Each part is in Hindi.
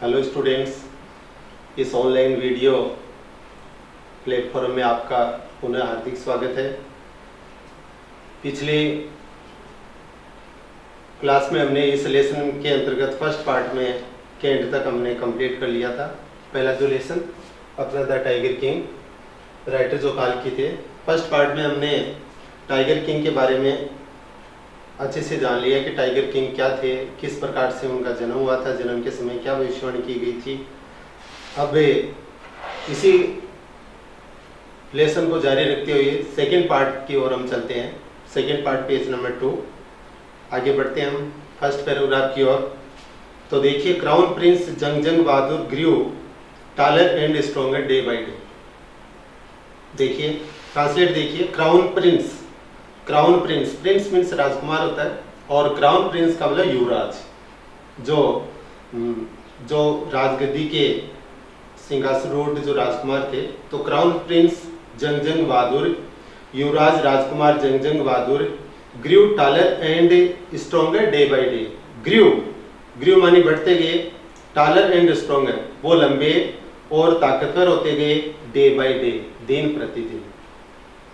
हेलो स्टूडेंट्स, इस ऑनलाइन वीडियो प्लेटफॉर्म में आपका पुनः हार्दिक स्वागत है। पिछले क्लास में हमने इस लेसन के अंतर्गत फर्स्ट पार्ट में के एंड तक हमने कंप्लीट कर लिया था। पहला जो लेसन अपना था टाइगर किंग, राइटर जो काल्की थे। फर्स्ट पार्ट में हमने टाइगर किंग के बारे में अच्छे से जान लिया कि टाइगर किंग क्या थे, किस प्रकार से उनका जन्म हुआ था, जन्म के समय क्या भविष्यवाणी की गई थी। अब इसी लेसन को जारी रखते हुए सेकंड पार्ट की ओर हम चलते हैं। सेकंड पार्ट पेज नंबर 2 आगे बढ़ते हैं हम फर्स्ट पैराग्राफ की ओर। तो देखिए, crown prince Jangjang Bahadur grew taller and stronger day by day. देखिए ट्रांसलेट देखिए, क्राउन प्रिंस मीन्स राजकुमार होता है, और क्राउन प्रिंस का मतलब युवराज, जो राजगद्दी के सिंहासरूढ़ जो राजकुमार थे। तो क्राउन प्रिंस जंगजंग बहादुर, युवराज राजकुमार Jangjang Bahadur, grew taller and stronger day by day. Grew मानी बढ़ते गए, टालर एंड स्ट्रॉन्गर वो लंबे और ताकतवर होते गए, डे बाय डे दिन प्रतिदिन।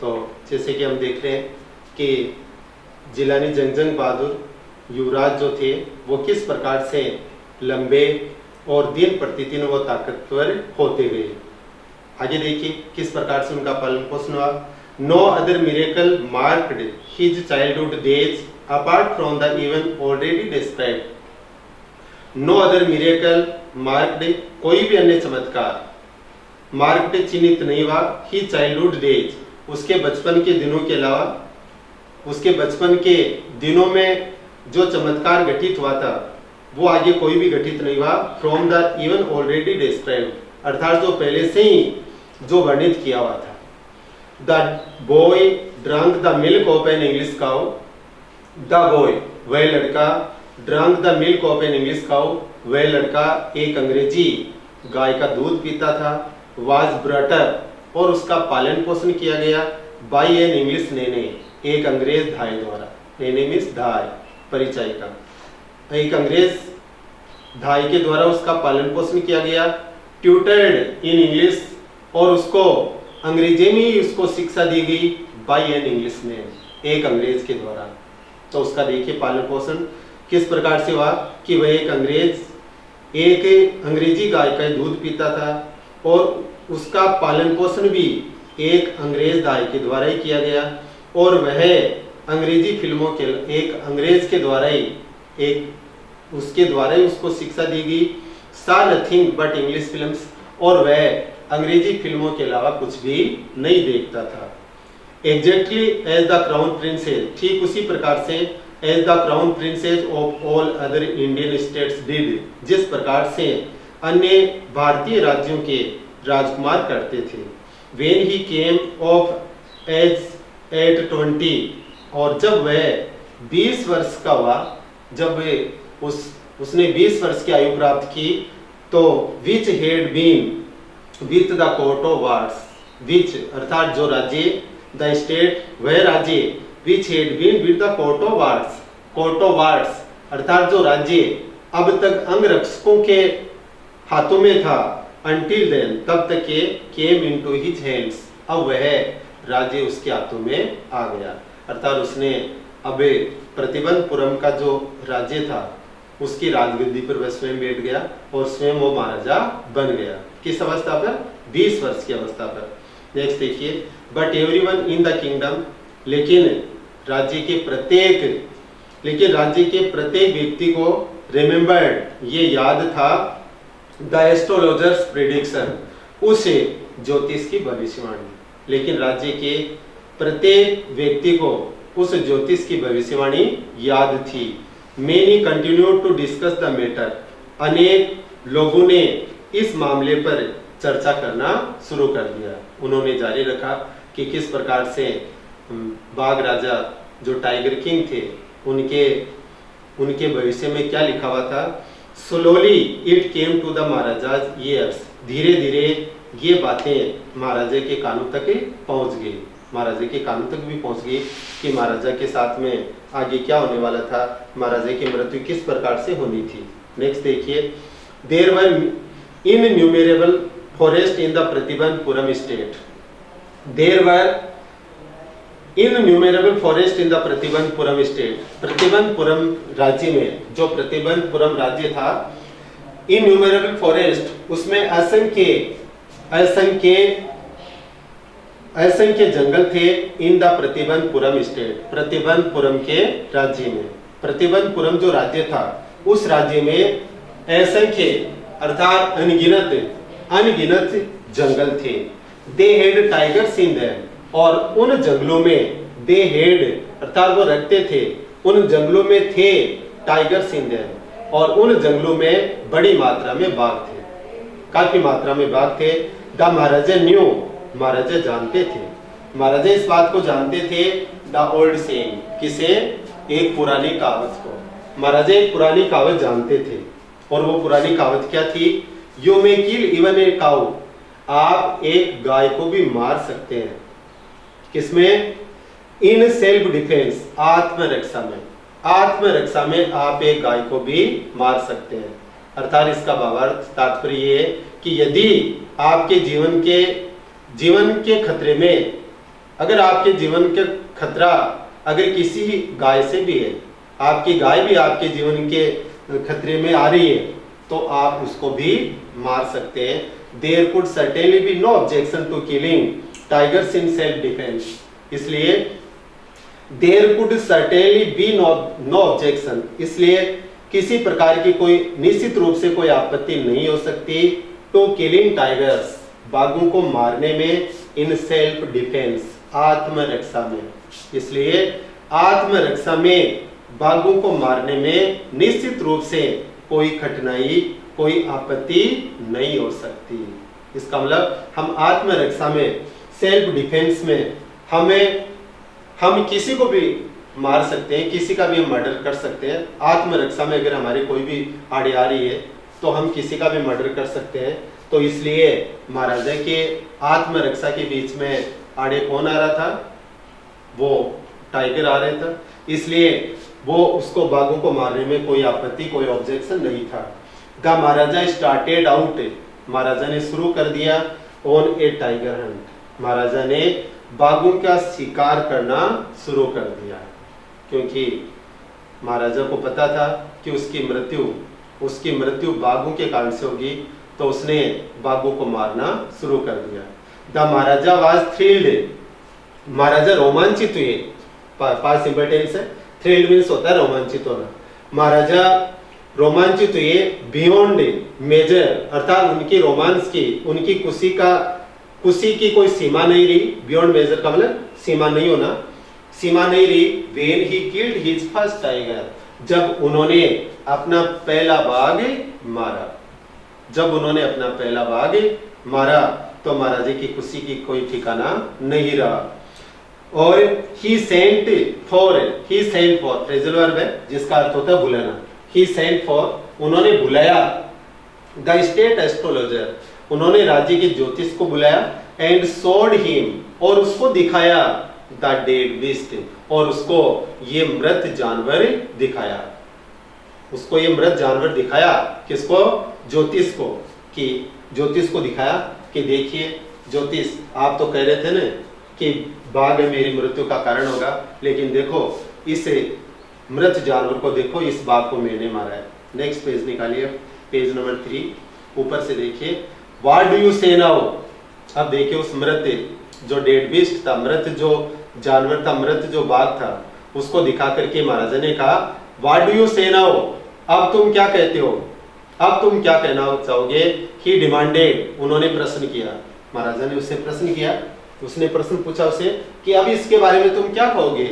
तो जैसे कि हम देख रहे हैं कि जिलानी जंगजंग बहादुर युवराज जो थे वो किस प्रकार से लंबे और दिन प्रतिदिन वो ताकतवर होते गए। आगे देखिए किस प्रकार से उनका पालन पोषण हुआ। No other miracle marked his childhood days apart from the even already described. No other miracle marked, कोई भी अन्य चमत्कार मार्क्ड चिन्हित नहीं हुआ, हिज चाइल्डहुड डेज उसके बचपन के दिनों के अलावा, उसके बचपन के दिनों में जो चमत्कार घटित हुआ था वो आगे कोई भी घटित नहीं हुआ। From the even already described, अर्थात जो पहले से ही जो वर्णित किया हुआ था। The boy drunk the milk of an English cow, the boy वह लड़का, drunk the milk of an English cow वह लड़का एक अंग्रेजी गाय का दूध पीता था। वाज ब्रॉट अप और उसका पालन पोषण किया गया, बाय एन इंग्लिश नेने एक अंग्रेज धाय द्वारा। नेने मीन्स धाय, परिचय का, एक अंग्रेज धाय के द्वारा उसका पालन पोषण किया गया। ट्यूटर्ड इन इंग्लिश, और उसको अंग्रेजी में ही उसको शिक्षा दी गई, बाय एन इंग्लिश मैन एक अंग्रेज के द्वारा। तो उसका देखिए पालन पोषण किस प्रकार से हुआ कि वह एक अंग्रेजी गाय का दूध पीता था, और उसका पालन पोषण भी एक अंग्रेज दाई के द्वारा ही किया गया, और वह अंग्रेजी फिल्मों के एक अंग्रेज के द्वारा ही उसके द्वारा ही उसको शिक्षा दी गई। सा नथिंग बट इंग्लिश फिल्म्स, और वह अंग्रेजी फिल्मों के अलावा कुछ भी नहीं देखता था। Exactly as the crown princes, ठीक उसी प्रकार से as the crown princes of all other Indian states did, जिस प्रकार से अन्य भारतीय राज्यों के राजकुमार करते थे। When he came of age at 20, और जब वह 20 वर्ष का हुआ, जब उसने 20 वर्ष की आयु प्राप्त की, तो which had been with the court of wards, which अर्थात जो राज्य, the state वह राज्य, which had been with the court of wards अर्थात जो राज्य अब तक अंगरक्षकों के हाथों में था, until then तब तक के came into his hands, अब वह राज्य उसके हाथों में आ गया। अर्थात उसने अब प्रतिबंधपुरम का जो राज्य था उसकी राजगद्दी पर वह स्वयं बैठ गया और स्वयं वो महाराजा बन गया। किस अवस्था पर? 20 वर्ष की अवस्था पर। नेक्स्ट देखिए, but everyone in the kingdom, लेकिन राज्य के प्रत्येक व्यक्ति को रिमेम्बर्ड ये याद था, द एस्ट्रोलॉजर्स प्रेडिक्शन उस ज्योतिष की भविष्यवाणी, लेकिन राज्य के प्रत्येक व्यक्ति को उस ज्योतिष की भविष्यवाणी याद थी। Many continue to discuss the matter, अनेक लोगों ने इस मामले पर चर्चा करना शुरू कर दिया। उन्होंने जारी रखा कि किस प्रकार से बाघ राजा जो टाइगर किंग थे उनके भविष्य में क्या लिखा हुआ था। Slowly it came to the Maharaja's ears, धीरे धीरे ये बातें महाराजा के कानों तक पहुंच गई, महाराजा के कानों तक भी पहुंच गई कि महाराजा के साथ में आगे क्या होने वाला था, महाराजा की मृत्यु किस प्रकार से होनी थी। नेक्स्ट देखिए, there were innumerable forest in the Pratibandapuram state. There were innumerable forest in the Pratibandapuram state. Pratibandapuram राज्य में, जो प्रतिबंधपुरम राज्य था, इनन्यूमरेबल फॉरेस्ट, उसमें असंख्य जंगल थे। इन द प्रतिबंधपुरम स्टेट, प्रतिबंधपुरम के राज्य में। प्रतिबंधपुरम जो राज्य था, उस राज्य में असंख्य अर्थात अनगिनत जंगल थे। They had tigers in them, और उन जंगलों में दे हैड अर्थात वो रखते थे, उन जंगलों में थे टाइगर्स इन देम, और उन जंगलों में बड़ी मात्रा में बाघ थे, काफी मात्रा में बाघ थे। द महाराजा न्यू, महाराजा जानते थे, महाराजा इस बात को जानते थे। द ओल्ड सेइंग, किसे? एक पुरानी कहावत को। महाराजा एक पुरानी कहावत जानते थे, और वो पुरानी कहावत क्या थी? You may kill even a cow, आप एक गाय को भी मार सकते हैं। किसमें? इन सेल्फ डिफेंस, आत्मरक्षा में। आत्मरक्षा में आप एक गाय को भी मार सकते हैं। अर्थात इसका भावार्थ तात्पर्य ये है कि यदि आपके जीवन के खतरे में, अगर आपके जीवन के खतरा अगर किसी गाय से भी है, आपकी गाय भी आपके जीवन के खतरे में आ रही है, तो आप उसको भी मार सकते हैं। There could certainly be no objection to killing tigers in self defence. इसलिए there could certainly be no objection, इसलिए किसी प्रकार की कोई निश्चित रूप से कोई आपत्ति नहीं हो सकती टू किलिंग टाइगर्स, बाघों को मारने में, इन सेल्फ डिफेंस, आत्मरक्षा में। इसलिए आत्मरक्षा में बाघों को मारने में निश्चित रूप से कोई कठिनाई, कोई आपत्ति नहीं हो सकती। इसका मतलब हम आत्मरक्षा में, सेल्फ डिफेंस में हम किसी को भी मार सकते हैं, किसी का भी हम मर्डर कर सकते हैं। आत्मरक्षा में अगर हमारी कोई भी आड़े आ रही है तो हम किसी का भी मर्डर कर सकते हैं। तो इसलिए महाराजा के आत्मरक्षा के बीच में आड़े कौन आ रहा था? वो टाइगर आ रहा था। इसलिए वो उसको बाघों को मारने में कोई आपत्ति, कोई ऑब्जेक्शन नहीं था। द महाराजा स्टार्टेड आउट, महाराजा ने शुरू कर दिया ऑन ए टाइगर हंट, महाराजा ने बाघों का शिकार करना शुरू कर दिया, क्योंकि महाराजा को पता था कि उसकी मृत्यु बाघों के कारण से होगी, तो उसने बाघों को मारना शुरू कर दिया। द महाराजा वाज थ्रिल्ड, महाराजा रोमांचित हुए। पास्ट सिंपल टेंस है, थ्रिल्ड मींस होता है रोमांचित होना। महाराजा रोमांचित हुए बियॉन्ड मेजर, अर्थात उनकी रोमांस की, उनकी खुशी की कोई सीमा नहीं रही। बियॉन्ड मेजर का मतलब सीमा नहीं होना, सीमा नहीं रही। When he killed his first tiger, जब उन्होंने अपना पहला बाघ मारा, जब उन्होंने अपना पहला बाघ मारा, तो महाराजा की खुशी की कोई ठिकाना नहीं रहा। और he sent for phrasal verb है जिसका अर्थ होता है बुलाना। he sent for, उन्होंने बुलाया, the state astrologer, उन्होंने राज्य के ज्योतिष को बुलाया, and showed him, और उसको दिखाया, the dead beast, और उसको ये मृत जानवर दिखाया। उसको ये मृत जानवर दिखाया, किसको? ज्योतिष को। कि ज्योतिष को दिखाया कि देखिए ज्योतिष, आप तो कह रहे थे ना कि बाघ मेरी मृत्यु का कारण होगा, लेकिन देखो इस मृत जानवर को, देखो इस बाघ को मैंने मारा है। नेक्स्ट पेज निकालिए, पेज नंबर 3, ऊपर से देखिए। व्हाट डू यू से नाउ, अब देखिए उस मृत जो डेड बीस्ट था, मृत जो जानवर था, मृत जो बाघ था, उसको दिखा करके महाराजा ने कहा व्हाट डू यू से नाउ, अब तुम क्या कहते हो, अब तुम क्या कहना चाहोगे? ही डिमांडेड, उन्होंने प्रश्न किया, महाराजा ने उससे प्रश्न किया, उसने प्रश्न पूछा उसे कि अब इसके बारे में तुम क्या कहोगे?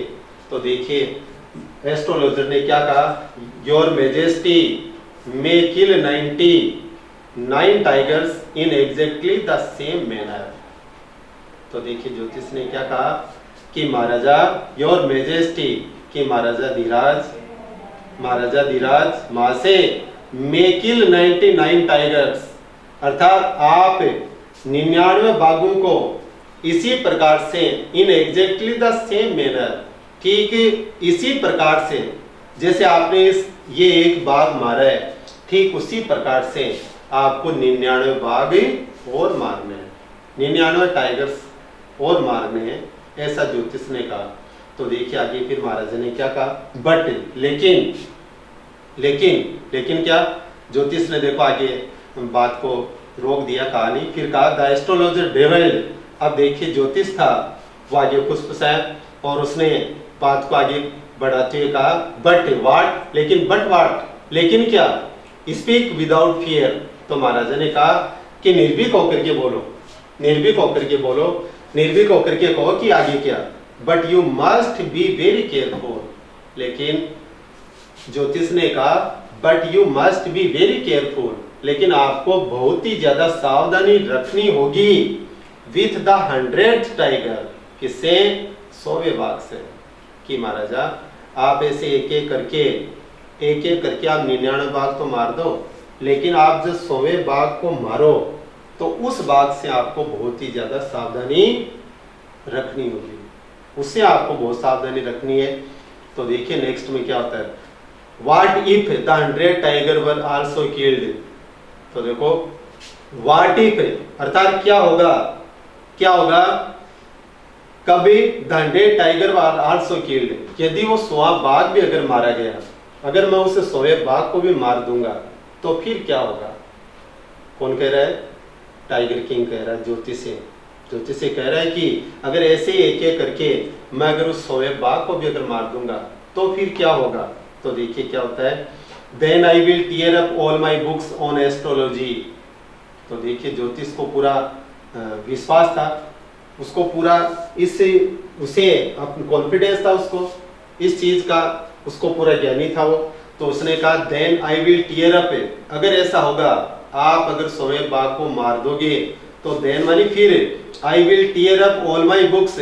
तो देखिए एस्ट्रोलॉजर ने क्या कहा, your majesty may kill 99 tigers in exactly the same manner. तो देखिए ज्योतिष ने क्या कहा कि महाराजा, योर मेजेस्टी, कि महाराजा धीराज मासे मे किल 99 टाइगर्स, अर्थात आप 99 बाघों को इसी प्रकार से, in exactly the same manner, ठीक इसी प्रकार से जैसे आपने ये एक बाघ मारा है, ठीक उसी प्रकार से आपको 99 बाघ और मारने हैं, 99 टाइगर्स और मारने हैं, ऐसा ज्योतिष ने कहा। तो देखिए आगे फिर महाराजा ने क्या कहा, बट लेकिन क्या, ज्योतिष ने देखो आगे बात को रोक दिया, कहा नहीं, फिर कहा द एस्ट्रोलॉजर डेविल। अब देखिए ज्योतिष था वो आगे फुसफुसाया और उसने बात को आगे बढ़ाते हुए कहा बट व्हाट, लेकिन क्या, स्पीक विदाउट फियर। तो महाराजा ने कहा कि निर्भीक होकर के बोलो, निर्भीक होकर के कहो कि आगे क्या, but you must be very careful. लेकिन ज्योतिष ने कहा but you must be very careful, लेकिन आपको बहुत ही ज्यादा सावधानी रखनी होगी विथ द 100th टाइगर, किससे, 100वें बाघ से। कि महाराजा आप ऐसे एक एक करके आप 99 बाघ तो मार दो, लेकिन आप जब 100वें बाघ को मारो तो उस बाघ से आपको बहुत ही ज्यादा सावधानी रखनी होगी, उससे आपको बहुत सावधानी रखनी है। तो देखिए नेक्स्ट में क्या होता है, what if the 100 tiger were also killed. तो देखो व्हाट इफ अर्थात क्या होगा कभी the 100 tiger were also killed, यदि वो 100 बाघ भी अगर मारा गया, अगर मैं उसे 100वें बाघ को भी मार दूंगा तो फिर क्या होगा। कौन कह रहा है, टाइगर किंग कह रहा है, ज्योतिषी कह रहा है कि अगर ऐसे ही एक एक करके मैं अगर उस 100वें बाघ को भी अगर मार दूंगा तो फिर क्या होगा। तो देखिए क्या होता है, then I will tear up all my books on astrology. तो देखिए ज्योतिष को पूरा विश्वास था, उसको पूरा उसे कॉन्फिडेंस था, उसको इस चीज का उसको पूरा ज्ञानी था वो। तो उसने कहा then I will tear up, अगर ऐसा होगा आप अगर 100वें बाघ को मार दोगे तो देन मानी फिर I will tear up all my books,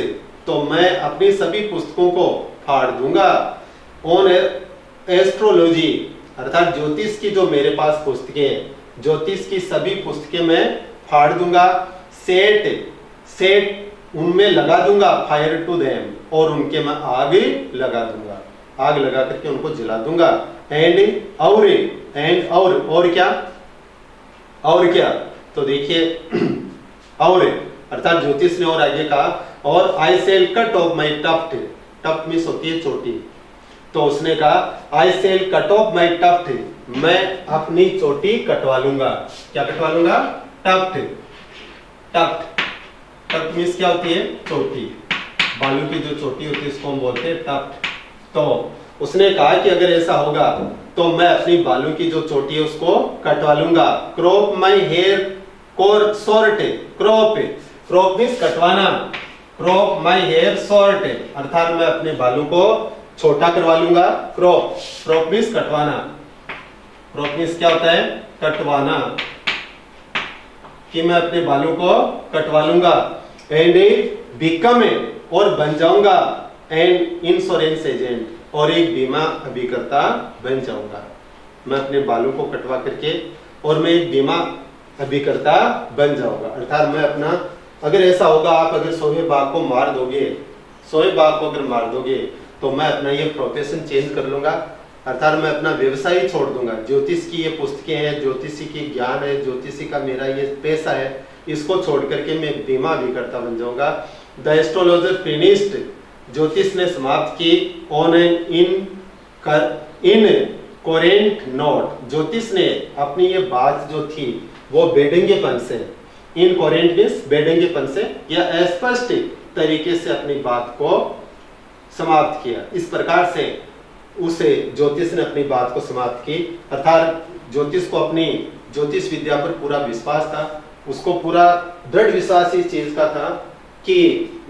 तो मैं अपनी सभी पुस्तकों को फाड़ दूंगा ऑन एस्ट्रोलॉजी, अर्थात ज्योतिष की जो मेरे पास पुस्तकें हैं, ज्योतिष की सभी पुस्तकें मैं फाड़ दूंगा, सेट उनमें लगा दूंगा, फायर टू देम, और उनके मैं आग लगा दूंगा, आग लगा करके उनको जला दूंगा। और क्या, तो देखिए और अर्थात ज्योतिष ने और आगे कहा और I shall cut off my tuft means होती है चोटी। तो उसने कहा I shall cut off my tuft, मैं अपनी चोटी कटवा लूंगा। क्या कटवा लूंगा, टफ्ट मीन्स क्या होती है, चोटी, बालों की जो चोटी होती है उसको हम बोलते हैं टफ्ट। तो उसने कहा कि अगर ऐसा होगा तो मैं अपनी बालों की जो चोटी है उसको कटवा लूंगा। Crop my hair short, crop means कटवाना, क्रॉप माई हेयर शॉर्ट, अर्थात मैं अपने बालों को छोटा करवा लूंगा। क्रॉप मीन्स कटवाना, क्रॉप मीन्स क्या होता है, कटवाना, कि मैं अपने बालों को कटवा लूंगा। एंड बिकम, और बन जाऊंगा, एंड इंश्योरेंस एजेंट, और एक बीमा अभिकर्ता बन जाऊंगा। मैं अपने बालों को कटवा करके और मैं एक बीमा अभिकर्ता बन जाऊंगा, अर्थात मैं अपना, अगर ऐसा होगा आप अगर 100वें बाघ को मार दोगे, 100वें बाघ को अगर मार दोगे तो मैं अपना ये प्रोफेशन चेंज कर लूंगा, अर्थात मैं अपना व्यवसाय ही छोड़ दूंगा। ज्योतिष की ये पुस्तकें हैं, ज्योतिषी की ज्ञान है, ज्योतिषी का मेरा ये पेशा है, इसको छोड़ करके मैं बीमा अभिकर्ता बन जाऊंगा। द एस्ट्रोलॉजर फिनिश्ड, ज्योतिष ने समाप्त की ऑन इन कोरेंट नोट, ज्योतिष ने अपनी ये बात जो थी वो बेढंगेपन से, इन कोरेंट मींस बेढंगेपन से या अस्पष्ट तरीके से अपनी बात को समाप्त किया। इस प्रकार से उसे ज्योतिष ने अपनी बात को समाप्त की, अर्थात ज्योतिष को अपनी ज्योतिष विद्या पर पूरा विश्वास था, उसको पूरा दृढ़ विश्वास इस चीज का था कि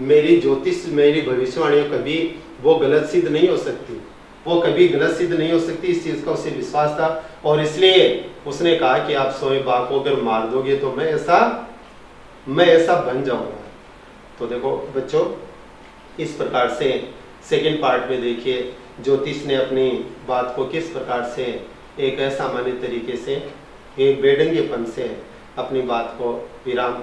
मेरी ज्योतिष, मेरी भविष्यवाणियां कभी वो गलत सिद्ध नहीं हो सकती, वो कभी गलत सिद्ध नहीं हो सकती, इस चीज का उसे विश्वास था। और इसलिए उसने कहा कि आप 100वें बाघ को अगर मार दोगे तो मैं ऐसा बन जाऊंगा। तो देखो बच्चों, इस प्रकार से सेकंड पार्ट में देखिए ज्योतिष ने अपनी बात को किस प्रकार से एक असामान्य तरीके से, एक बेढंगेपन से अपनी बात को विराम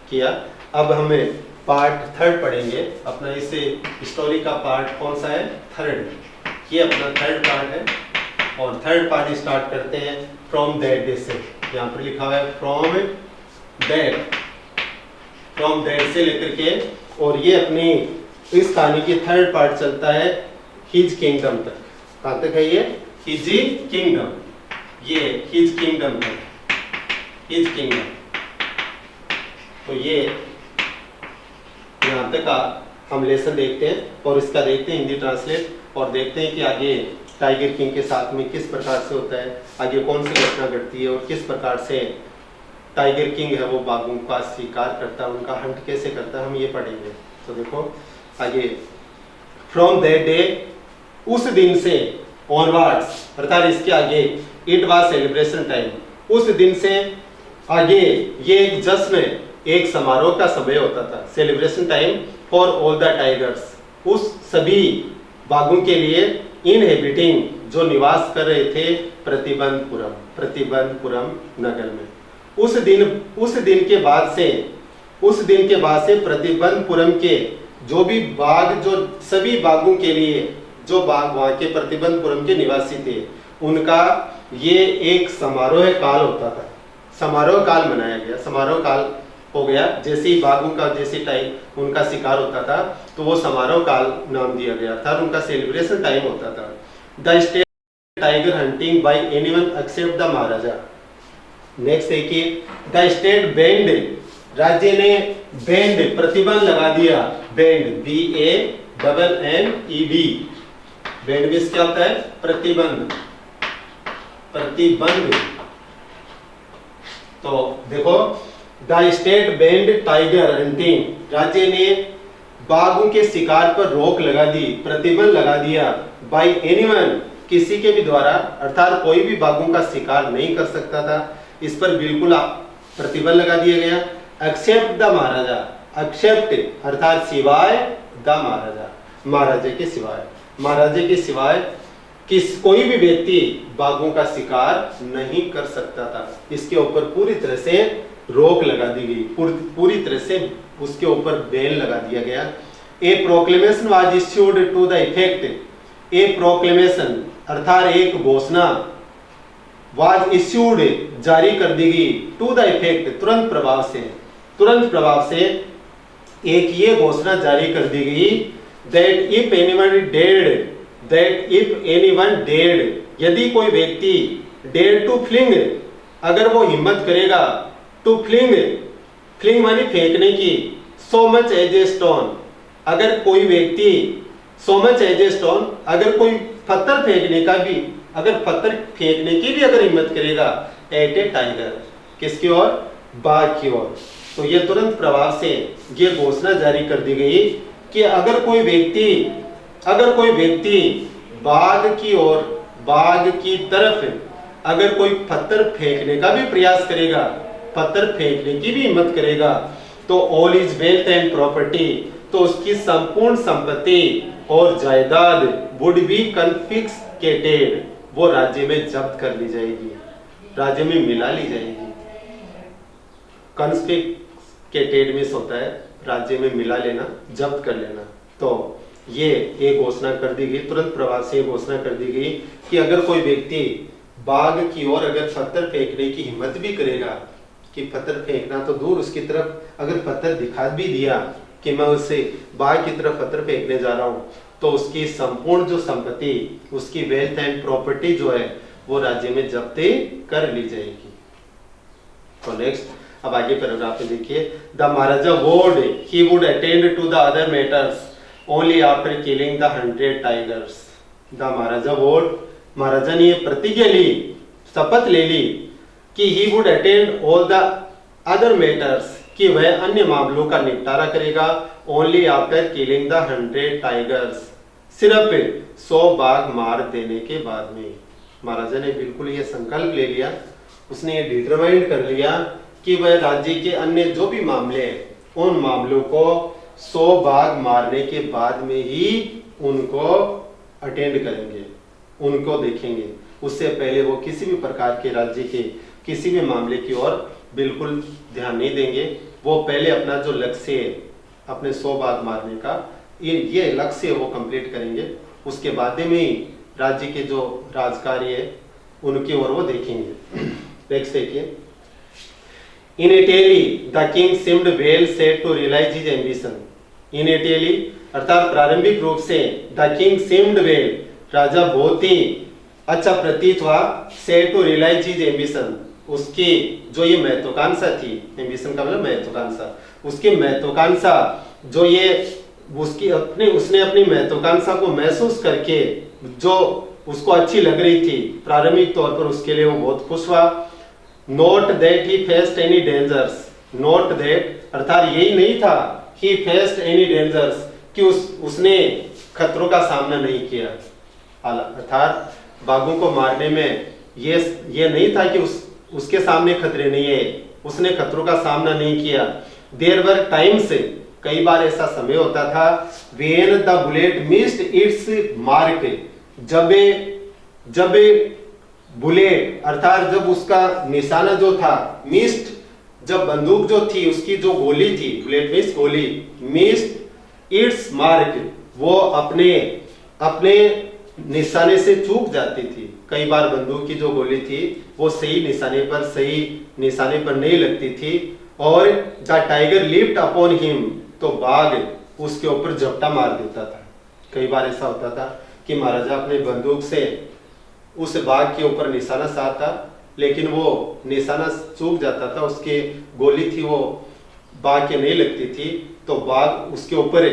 किया। अब हमें पार्ट थर्ड पढ़ेंगे अपना, इस स्टोरी का पार्ट कौन सा है, थर्ड, ये अपना थर्ड पार्ट है। और थर्ड पार्ट स्टार्ट करते हैं फ्रॉम दैट डे से। यहाँ पर लिखा हुआ है फ्रॉम दैट से लेकर के, और ये अपनी इस कहानी की थर्ड पार्ट चलता है हिज किंगडम तक। कहाँ तक है ये? हिज किंगडम, ये हिज किंगडम तक, हिज किंगडम। तो ये यहाँ तक हम लेसन देखते हैं और इसका देखते हैं हिंदी ट्रांसलेट, और देखते हैं कि आगे टाइगर किंग के साथ में किस प्रकार से होता है, आगे कौन सी घटना घटती है और किस प्रकार से टाइगर किंग है वो बाघों का शिकार करता है, उनका हंट कैसे करता है, हम ये पढ़ेंगे। तो देखो आगे, फ्रॉम दैट डे, उस दिन से, ऑनवर्ड्स अर्थात इसके आगे, इट वाज सेलिब्रेशन टाइम, उस दिन से आगे ये एक जश्न, एक समारोह का समय होता था। Celebration time for all the tigers, उस सभी बाघों के लिए, इनहेबिटिंग जो निवास कर रहे थे प्रतिबंधपुरम नगर में। उस दिन के बाद से प्रतिबंधपुरम के जो भी बाघ, जो सभी बाघों के लिए जो बाघ वहां के प्रतिबंधपुरम के निवासी थे, उनका ये एक समारोह काल होता था, समारोह काल मनाया गया, समारोह काल हो गया। जैसे ही बाघों का जैसे टाइम उनका शिकार होता था तो वो समारोह काल नाम दिया गया था, उनका सेलिब्रेशन टाइम होता था। The state tiger hunting by anyone except the Maharaja. Next है कि द स्टेट बैंड, राज्य ने बैंड प्रतिबंध लगा दिया, बैंड BANNED, बैंड मींस क्या होता है? प्रतिबंध, प्रतिबंध। तो देखो, the state band tiger hunting, राज्य ने बाघों के शिकार पर रोक लगा दी, प्रतिबंध लगा दिया, बाय एनीवन, किसी के भी द्वारा, अर्थात कोई भी बाघों का शिकार नहीं कर सकता था, इस पर बिल्कुल प्रतिबंध लगा दिया गया। एक्सेप्ट द महाराजा, एक्सेप्ट अर्थात सिवाय द महाराजा, महाराजे के सिवाय कोई भी व्यक्ति बाघों का शिकार नहीं कर सकता था। इसके ऊपर पूरी तरह से रोक लगा दी गई, पूरी तरह से उसके ऊपर बैन लगा दिया गया। A proclamation was issued to the effect, a proclamation अर्थात एक घोषणा, वाज इश्यूड जारी कर दी गई, टू द इफेक्ट तुरंत प्रभाव से एक ये घोषणा जारी कर दी गई, दैट इफ एनीवन डेड, यदि कोई व्यक्ति डेड टू फ्लिंग, अगर वो हिम्मत करेगा, टू फ्लिंग मानी फेंकने की, so much as a stone, अगर कोई व्यक्ति so much as a stone, अगर कोई पत्थर फेंकने की भी अगर हिम्मत करेगा, एट ए टाइगर, किसकी ओर? बाघ की ओर। तो ये तुरंत प्रभाव से ये घोषणा जारी कर दी गई कि अगर कोई व्यक्ति बाघ की ओर, बाघ की तरफ अगर कोई पत्थर फेंकने का भी प्रयास करेगा, पत्थर फेंकने की भी हिम्मत करेगा, तो all is wealth and property, तो उसकी संपूर्ण संपत्ति और जायदाद वुड बी कन्फिस्केटेड, वो राज्य में जब्त कर ली जाएगी, राज्य में मिला ली जाएगी। कन्फिस्केटेड मींस होता है राज्य में मिला लेना, जब्त कर लेना। तो ये एक घोषणा कर दी गई, तुरंत प्रभाव से घोषणा कर दी गई कि अगर कोई व्यक्ति बाघ की ओर अगर पत्थर फेंकने की हिम्मत भी करेगा, कि पत्थर फेंकना तो दूर, उसकी तरफ अगर पत्थर दिखा भी दिया कि मैं उससे बाघ की तरफ पत्थर फेंकने जा रहा हूं, तो उसकी संपूर्ण जो संपत्ति, उसकी वेल्थ एंड प्रॉपर्टी जो है वो राज्य में जब्त कर ली जाएगी। तो नेक्स्ट, अब आगे पैराग्राफ में देखिए, the Maharaja vowed he would attend to the other matters only after killing the 100 tigers. The Maharaja vowed, Maharaja ने प्रतिज्ञा ली, शपथ ले ली कि he would attend all the other matters, कि वह अन्य मामलों का निपटारा करेगा, only after killing the 100 tigers, सिर्फ 100 बाघ मार देने के बाद में। महाराजा ने बिल्कुल ये संकल्प ले लिया, उसने ये डिटरमाइंड कर लिया कि वह राज्य के अन्य जो भी मामले हैं, उन मामलों को 100 बाघ मारने के बाद में ही उनको अटेंड करेंगे, उनको देखेंगे। उससे पहले वो किसी भी प्रकार के राज्य के किसी भी मामले की ओर बिल्कुल ध्यान नहीं देंगे। वो पहले अपना जो लक्ष्य है, अपने 100 बाघ मारने का, ये लक्ष्य वो कंप्लीट करेंगे। उसके बाद में ही राज्य के जो राजकारी है उनकी ओर वो देखेंगे। नेक्स्ट देखिए, in Italy the king seemed well set to realise his ambition. In Italy अर्थात प्रारंभिक रूप से द किंग सीम्ड वेल, राजा बहुत ही अच्छा प्रतीत हुआ, set to realise his ambition, उसकी जो ये महत्वाकांक्षा थी, एम्बिशन का मतलब महत्वाकांक्षा, उसकी महत्वाकांक्षा जो ये उसने अपनी महत्वाकांक्षा को महसूस करके जो उसको अच्छी लग रही थी प्रारंभिक तौर पर, उसके लिए वो बहुत खुश हुआ। Note that he faced any dangers, note that अर्थात यही नहीं था ही फेस्ड एनी डेंजर्स कि उसने खतरों का सामना नहीं किया, अर्थात बाघों को मारने में ये नहीं था कि उसके सामने खतरे नहीं है, उसने खतरों का सामना नहीं किया। देयर वर टाइम्स, कई बार ऐसा समय होता था, when the bullet missed it's mark, जब बुलेट अर्थात जब उसका निशाना जो था, मिस्ड जब बंदूक जो थी उसकी जो गोली थी, बुलेट मींस गोली, मिस्ड इट्स मार्क, वो अपने निशाने से चूक जाती थी। कई बार बंदूक की जो गोली थी वो सही निशाने पर नहीं लगती थी। और the tiger lift upon him, तो बाघ उसके ऊपर झपटा मार देता था। कई बार ऐसा होता था कि महाराजा अपने बंदूक से उस बाघ के ऊपर निशाना साधता, लेकिन वो निशाना चूक जाता था, उसकी गोली थी वो बाघ के नहीं लगती थी, तो बाघ उसके ऊपर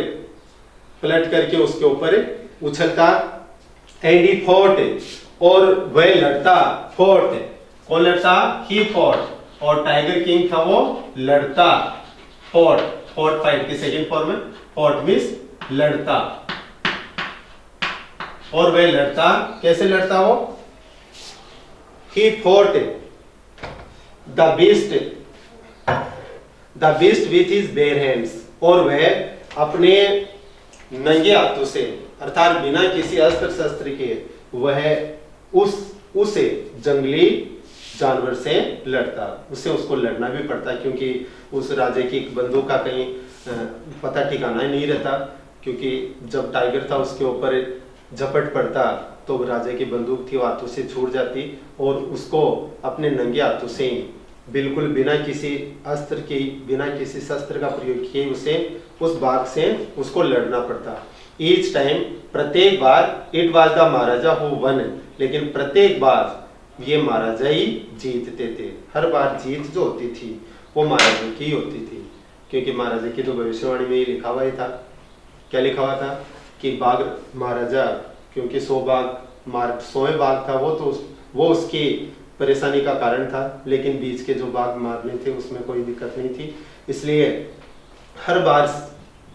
पलट करके उसके ऊपर उछलता। एंड ही फॉट, और वह लड़ता, फॉट, कौन लड़ता, ही फॉट, और टाइगर किंग था वो लड़ता, फॉट, फॉट फाइट की सेकंड फॉर्म है, फॉट मींस लड़ता, और वह लड़ता, कैसे लड़ता वो, he fought the beast with his bare hands, और वह अपने नंगे हाथों से अर्थात बिना किसी अस्त्र शस्त्र के वह उसे जंगली जानवर से लड़ता। उसको लड़ना भी पड़ता, क्योंकि उस राजा की बंदूक का कहीं पता ठिकाना नहीं रहता, क्योंकि जब टाइगर था उसके ऊपर झपट पड़ता तो राजा की बंदूक थी वो हाथों से छूट जाती, और उसको अपने नंगे हाथों से बिल्कुल बिना किसी अस्त्र के, बिना किसी शस्त्र का प्रयोग किए उसे उस बाघ से उसको लड़ना पड़ता। ईच टाइम, प्रत्येक बार, it was the Maharaja who won, लेकिन प्रत्येक बार ये महाराजा ही जीतते थे। हर बार जीत जो होती थी वो महाराजा की ही होती थी, क्योंकि महाराजा की तो भविष्यवाणी में ही लिखा हुआ ही था। क्या लिखा हुआ था कि बाघ महाराजा, क्योंकि 100वें बाघ था वो उसकी परेशानी का कारण था, लेकिन बीच के जो बाघ मारने थे उसमें कोई दिक्कत नहीं थी, इसलिए हर बार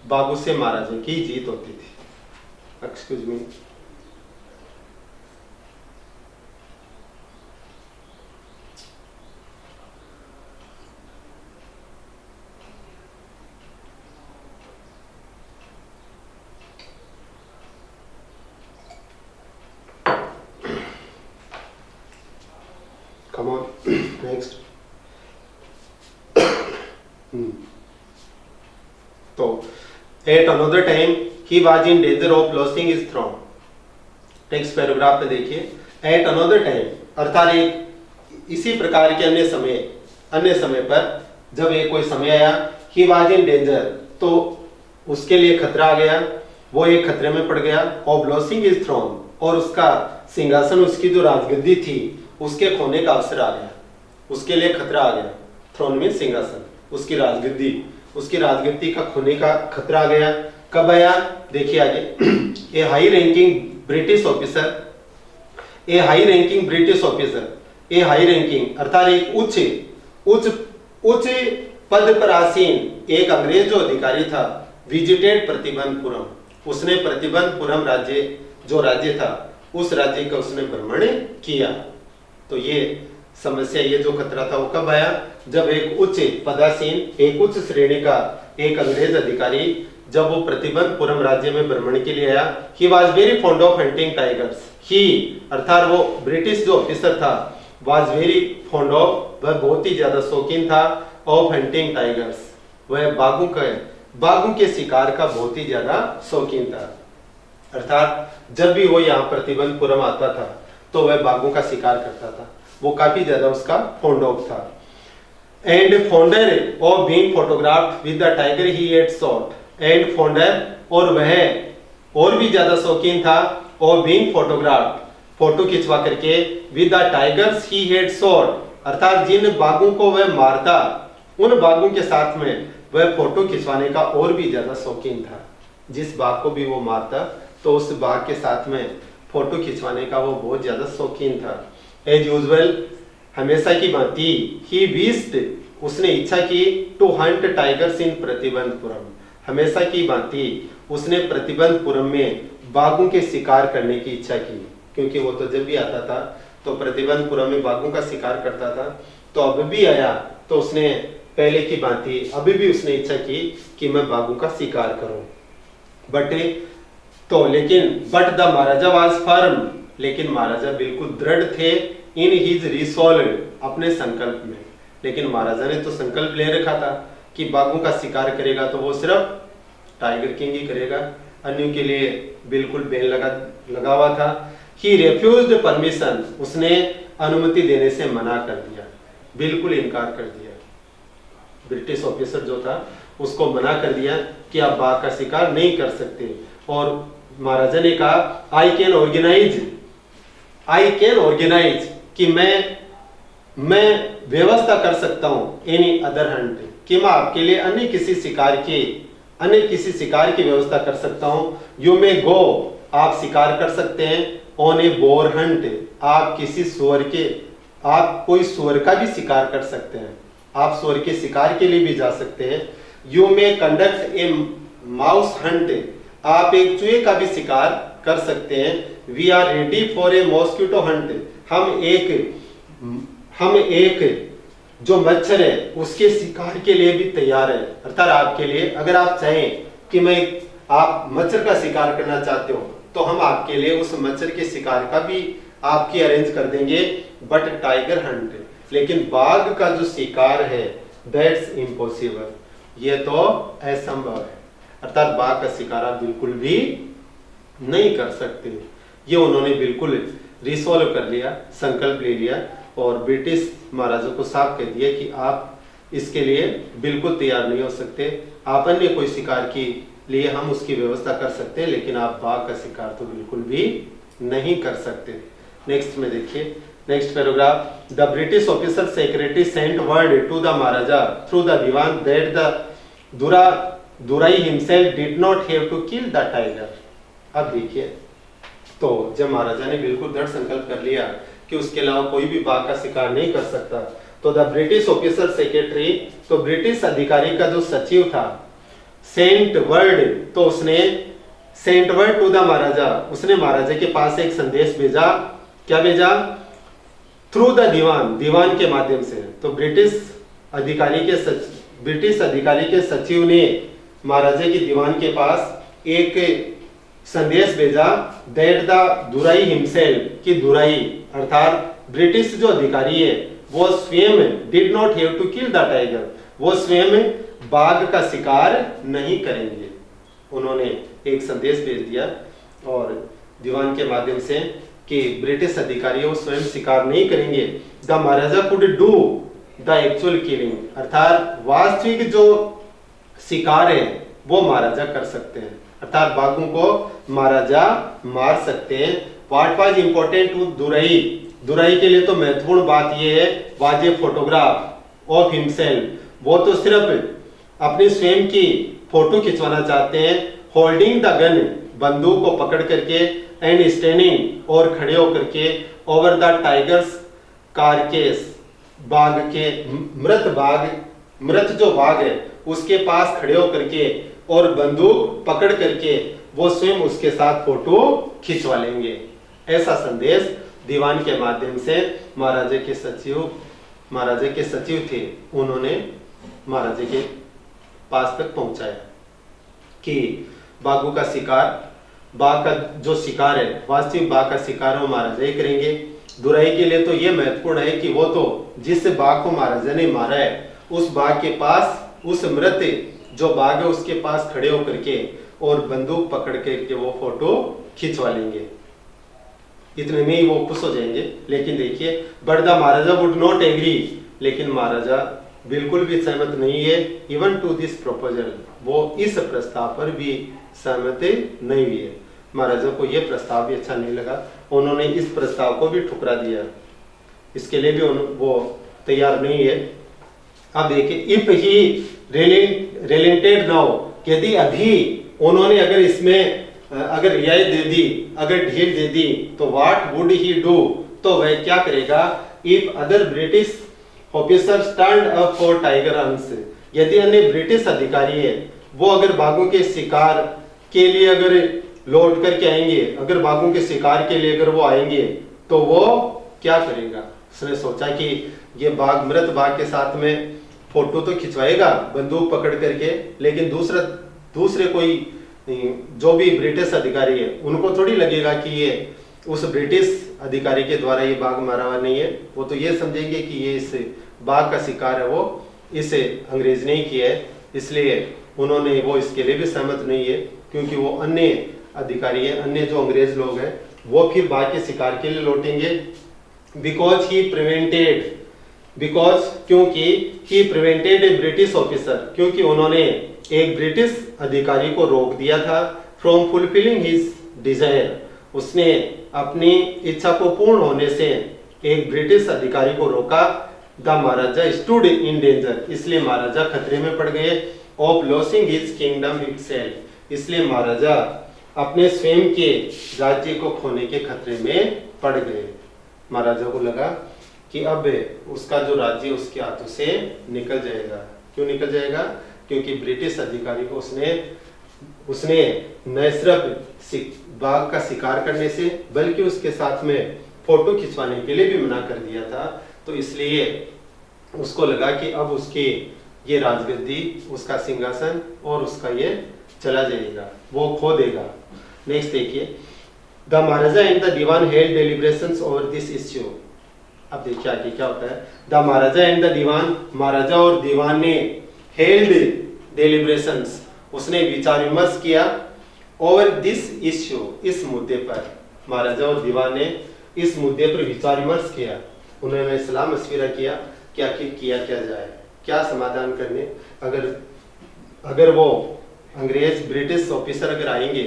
बाघों से महाराजा की जीत होती थी। Excuse me, come on next। तो at another time he was in danger of losing his throne। Next paragraph में देखिए, at another time अर्थात एक इसी प्रकार के अन्य समय पर जब एक कोई समय आया, he was in danger, तो उसके लिए खतरा आ गया, वो एक खतरे में पड़ गया, of losing his throne, और उसका सिंहासन, उसकी जो राजगद्दी थी उसके खोने का अवसर आ गया, उसके लिए खतरा आ गया। थ्रोन में सिंहासन, उसकी राजगद्दी का खोने का खतरा आ गया। कब आया, देखिए आगे, ए हाई रैंकिंग ब्रिटिश अर्थात एक उच्च पद पर आसीन एक अंग्रेज जो अधिकारी था, विजिटेड प्रतिबंधपुरम, उसने प्रतिबंधपुरम राज्य था उस राज्य का उसने भ्रमण किया। तो ये समस्या, ये जो खतरा था वो कब आया, जब एक उच्च पदासीन, एक उच्च श्रेणी का एक अंग्रेज अधिकारी जब वो प्रतिबंधपुरम राज्य में भ्रमण के लिए आया। He was very fond of hunting tigers, he अर्थात वो ब्रिटिश जो ऑफिसर था, वॉज वेरी फॉन्ड ऑफ, वह बहुत ही ज्यादा शौकीन था, ऑफ हंटिंग टाइगर्स, वह बाघों के शिकार का बहुत ही ज्यादा शौकीन था। अर्थात जब भी वो यहाँ प्रतिबंधपुरम आता था तो वह बाघों का शिकार करता था। वो काफी ज्यादा उसका फॉन्ड ऑफ था। And fonder of being photographed with the tiger he had shot. And fonder, और वह और भी ज्यादा शौकीन था, और बीइंग फोटोग्राफ्ड, फोटो खिंचवा करके, with the tigers he had shot, अर्थात जिन बाघों को वह मारता उन बाघों के साथ में वह फोटो खिंचवाने का और भी ज्यादा शौकीन था। जिस बाघ को भी वो मारता तो उस बाघ के साथ में फोटो खिंचवाने का वो बहुत ज्यादा शौकीन था। एज यूजुअल, हमेशा की भांति, ही विश्ड, उसने इच्छा की, to hunt tigers in Pratibandapuram, हमेशा की भांति उसने प्रतिबंधपुरम में बाघों के शिकार करने की इच्छा की, क्योंकि वो तो जब भी आता था तो प्रतिबंधपुरम में बाघों का शिकार करता था। तो अब भी आया तो उसने पहले की भांति अभी भी उसने इच्छा की कि मैं बाघों का शिकार करूं। But the Maharaja was firm, लेकिन महाराजा बिल्कुल दृढ़ थे, इन हिज रिसोल्व, अपने संकल्प में। लेकिन महाराजा ने तो संकल्प ले रखा था कि बाघों का शिकार करेगा तो वो सिर्फ टाइगर किंग ही करेगा, अन्यों के लिए बिल्कुल बैन लगा हुआ था। ही रिफ्यूज्ड परमिशन, उसने अनुमति देने से मना कर दिया, बिल्कुल इनकार कर दिया। ब्रिटिश ऑफिसर जो था उसको मना कर दिया कि आप बाघ का शिकार नहीं कर सकते। और महाराजा ने कहा आई कैन ऑर्गेनाइज, कि मैं व्यवस्था कर सकता हूं, एनी अदर हंट, कि मैं आपके लिए अन्य किसी शिकार की व्यवस्था कर सकता हूं। यू मे गो, आप शिकार कर सकते हैं। ऑन ए बोर हंट, आप कोई सुअर का भी शिकार कर सकते हैं, आप सुअर के शिकार के लिए भी जा सकते हैं। You may conduct a mouse hunt, आप एक चूहे का भी शिकार कर सकते हैं। We are ready for a mosquito hunt, हम एक जो मच्छर है उसके शिकार के लिए भी तैयार है। अर्थात आपके लिए, अगर आप चाहें कि आप मच्छर का शिकार करना चाहते हो तो हम आपके लिए उस मच्छर के शिकार का भी आपकी अरेंज कर देंगे। बट टाइगर हंट, लेकिन बाघ का जो शिकार है, दैट्स इम्पॉसिबल, ये तो असंभव है। अर्थात बाघ का शिकार आप बिल्कुल भी नहीं कर सकते। ये उन्होंने बिल्कुल रिसोल्व कर लिया, संकल्प ले लिया, और ब्रिटिश महाराजा को साफ कह दिया कि आप इसके लिए बिल्कुल तैयार नहीं हो सकते। आप अन्य कोई शिकार के लिए हम उसकी व्यवस्था कर सकते हैं, लेकिन आप बाघ का शिकार तो बिल्कुल भी नहीं कर सकते। नेक्स्ट में देखिए, next paragraph, the British officer secretary sent word to the Maharaja through the dewan that the durai himself did not have to kill the tiger. अब देखिए, तो जब महाराजा ने बिल्कुल दृढ़ संकल्प कर लिया कि उसके अलावा कोई भी बाघ का शिकार नहीं कर सकता, तो द ब्रिटिश ऑफिसर सेक्रेटरी, तो ब्रिटिश अधिकारी का जो सचिव था, सेंट वर्ड, तो उसने सेंट वर्ड टू द महाराजा, उसने महाराजा के पास एक संदेश भेजा। क्या भेजा? थ्रू द दीवान के माध्यम से। तो ब्रिटिश अधिकारी के सचिव ने महाराजा के दीवान के पास एक संदेश भेजा, दैट द दुराई हिमसेल्फ, कि दुराई अर्थात ब्रिटिश जो अधिकारी है वो स्वयं did not have to kill the tiger, वो स्वयं बाघ का शिकार नहीं करेंगे। उन्होंने एक संदेश भेज दिया और दीवान के माध्यम से कि ब्रिटिश अधिकारी वो स्वयं शिकार नहीं करेंगे। The Maharaja could do the actual killing, अर्थात वास्तविक जो शिकार है वो महाराजा कर सकते हैं, अर्थात बाघों को महाराजा मार सकते हैं। व्हाट वाज इंपॉर्टेंट टू दुराई के लिए तो महत्वपूर्ण बात यह है, was a photograph of himself, वो तो सिर्फ अपनी स्वयं की फोटो खिंचवाना चाहते हैं। होल्डिंग द गन, बंदूक को पकड़ करके, एंड स्टैंडिंग, और खड़े होकर के, ओवर द टाइगर्स कारकेस, बाघ के मृत जो बाघ है उसके पास खड़े होकर के और बंदूक पकड़ करके वो स्वयं उसके साथ फोटो खिंचवा लेंगे। ऐसा संदेश दीवान के माध्यम से महाराजा के सचिव थे, उन्होंने महाराजा के पास तक पहुंचाया कि बाघों का शिकार, बाघ का जो शिकार है, वास्तविक बाघ का शिकार वो महाराजा ही करेंगे। दुराई के लिए तो ये महत्वपूर्ण है कि वो तो जिस बाघ को महाराजा ने मारा है उस बाघ के पास, उस मृत जो बाघ है उसके पास खड़े होकर के और बंदूक पकड़ के वो फोटो खिंचवा लेंगे। इतने में ही वो खुश हो जाएंगे। लेकिन देखिए, but the Maharaja would not agree, लेकिन महाराजा बिल्कुल भी सहमत नहीं है। इवन टू दिस प्रपोजल, वो इस प्रस्ताव पर भी सहमत नहीं हुई है। महाराजा को यह प्रस्ताव भी अच्छा नहीं लगा, उन्होंने इस प्रस्ताव को भी ठुकरा दिया, इसके लिए भी वो तैयार नहीं है। अब देखिए, इफ ही रिलेटेड नाउ, यदि अभी उन्होंने अगर इसमें अगर रियायत दे दी, अगर ढील दे दी, तो व्हाट वुड ही डू, तो वह क्या करेगा। If other British officers turned up for tiger hunts, यदि अन्य ब्रिटिश अधिकारी है वो अगर बाघों के शिकार के लिए अगर लौट करके आएंगे, अगर बाघों के शिकार के लिए अगर वो आएंगे, तो वो क्या करेगा। उसने सोचा कि ये बाघ, मृत बाघ के साथ में फोटो तो खिंचवाएगा बंदूक पकड़ करके, लेकिन दूसरे कोई जो भी ब्रिटिश अधिकारी है उनको थोड़ी लगेगा कि ये उस ब्रिटिश अधिकारी के द्वारा ये बाघ मारा हुआ नहीं है। वो तो ये समझेंगे कि ये इस बाघ का शिकार है, वो इसे अंग्रेज ने ही किया है। इसलिए उन्होंने, वो इसके लिए भी सहमत नहीं है, क्योंकि वो अन्य अधिकारी है, अन्य जो अंग्रेज लोग हैं वो फिर बाघ के शिकार के लिए लौटेंगे। क्योंकि ही प्रिवेंटेड ए ब्रिटिश ऑफिसर, क्योंकि उन्होंने एक ब्रिटिश अधिकारी को रोक दिया था फ्रॉम फुलफिलिंग हिज डिजायर, उसने अपनी इच्छा को पूर्ण होने से एक ब्रिटिश अधिकारी को रोका। The Maharaja stood in danger, इसलिए महाराजा खतरे में पड़ गए। Of losing his kingdom itself, इसलिए महाराजा अपने स्वयं के राज्य को खोने के खतरे में पड़ गए। महाराजा को लगा कि अब उसका जो राज्य उसके हाथों से निकल जाएगा। क्यों निकल जाएगा? क्योंकि ब्रिटिश अधिकारी को उसने न सिर्फ बाघ का शिकार करने से, बल्कि उसके साथ में फोटो खिंचवाने के लिए भी मना कर दिया था। तो इसलिए उसको लगा कि अब उसकी ये राजगद्दी, उसका सिंहासन और उसका ये चला जाएगा, वो खो देगा। नेक्स्ट देखिए, the Maharaja and the dewan held deliberations over this issue. अब देखिए आगे क्या होता है। The Maharaja and the dewan, Maharaja और दीवान ने हेल्ड डेलिब्रेशंस, उसने विचार विमर्श किया ओवर दिस इश्यू, इस मुद्दे पर। महाराजा और दीवान ने इस मुद्दे पर विचार विमर्श किया, उन्होंने सलाह मशविरा किया कि आखिर किया क्या जाए, क्या समाधान करने। अगर वो अंग्रेज ब्रिटिश ऑफिसर अगर आएंगे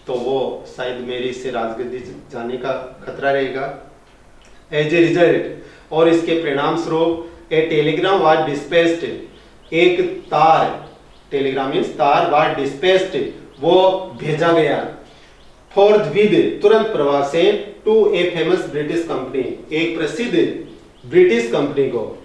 तो वो शायद मेरी से राजगद्दी जाने का खतरा रहेगा। एज ए रिजल्ट, और इसके परिणाम स्वरूप ए टेलीग्राम वाज डिस्पैच्ड, एक तार, टेलीग्राम मींस तार, वाज डिस्पैच्ड, वो भेजा गया फोर्थविद, तुरंत प्रवाह से, to a famous British company, एक प्रसिद्ध ब्रिटिश कंपनी को।